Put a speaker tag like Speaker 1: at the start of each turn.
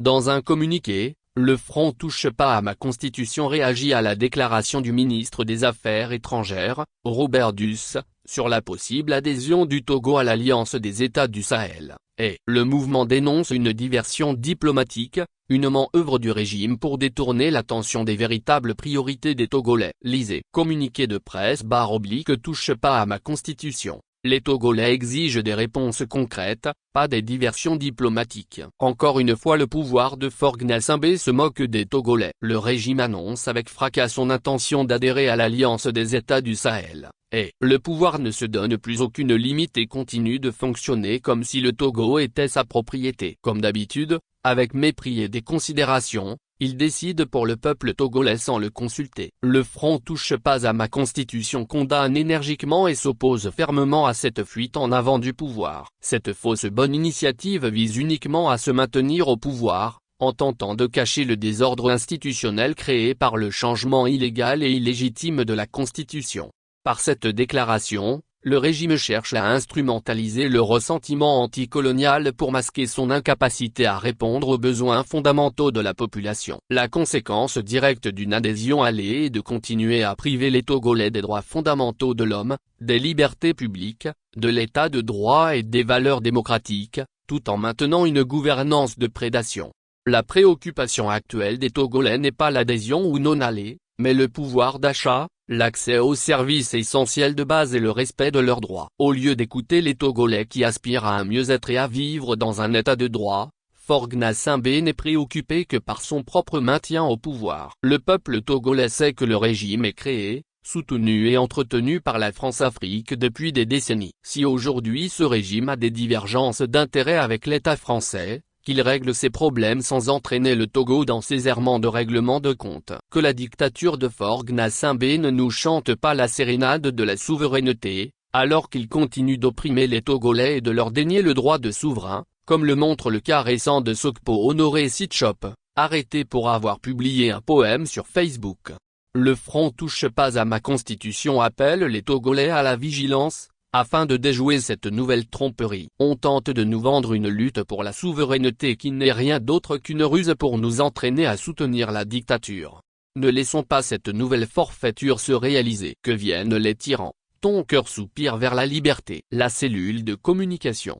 Speaker 1: Dans un communiqué, le Front touche pas à ma constitution réagit à la déclaration du ministre des Affaires étrangères, Robert Duss, sur la possible adhésion du Togo à l'Alliance des États du Sahel, et le mouvement dénonce une diversion diplomatique, une manœuvre du régime pour détourner l'attention des véritables priorités des Togolais. Lisez. Communiqué de presse / touche pas à ma constitution. Les Togolais exigent des réponses concrètes, pas des diversions diplomatiques. Encore une fois le pouvoir de Faure Gnassingbé se moque des Togolais. Le régime annonce avec fracas son intention d'adhérer à l'Alliance des États du Sahel, et le pouvoir ne se donne plus aucune limite et continue de fonctionner comme si le Togo était sa propriété. Comme d'habitude, avec mépris et déconsidération, il décide pour le peuple togolais sans le consulter. Le Front touche pas à ma constitution condamne énergiquement et s'oppose fermement à cette fuite en avant du pouvoir. Cette fausse bonne initiative vise uniquement à se maintenir au pouvoir, en tentant de cacher le désordre institutionnel créé par le changement illégal et illégitime de la Constitution. Par cette déclaration, le régime cherche à instrumentaliser le ressentiment anticolonial pour masquer son incapacité à répondre aux besoins fondamentaux de la population. La conséquence directe d'une adhésion allée est de continuer à priver les Togolais des droits fondamentaux de l'homme, des libertés publiques, de l'état de droit et des valeurs démocratiques, tout en maintenant une gouvernance de prédation. La préoccupation actuelle des Togolais n'est pas l'adhésion ou non-allée, mais le pouvoir d'achat, l'accès aux services essentiels de base et le respect de leurs droits. Au lieu d'écouter les Togolais qui aspirent à un mieux-être et à vivre dans un état de droit, Faure Gnassingbé n'est préoccupé que par son propre maintien au pouvoir. Le peuple togolais sait que le régime est créé, soutenu et entretenu par la France-Afrique depuis des décennies. Si aujourd'hui ce régime a des divergences d'intérêts avec l'État français, qu'il règle ses problèmes sans entraîner le Togo dans ses errements de règlement de compte. Que la dictature de Faure Gnassingbé ne nous chante pas la sérénade de la souveraineté, alors qu'il continue d'opprimer les Togolais et de leur dénier le droit de souverain, comme le montre le cas récent de Sokpo Honoré Sitchop, arrêté pour avoir publié un poème sur Facebook. Le Front touche pas à ma constitution appelle les Togolais à la vigilance. Afin de déjouer cette nouvelle tromperie, on tente de nous vendre une lutte pour la souveraineté qui n'est rien d'autre qu'une ruse pour nous entraîner à soutenir la dictature. Ne laissons pas cette nouvelle forfaiture se réaliser. Que viennent les tyrans, ton cœur soupire vers la liberté. La cellule de communication.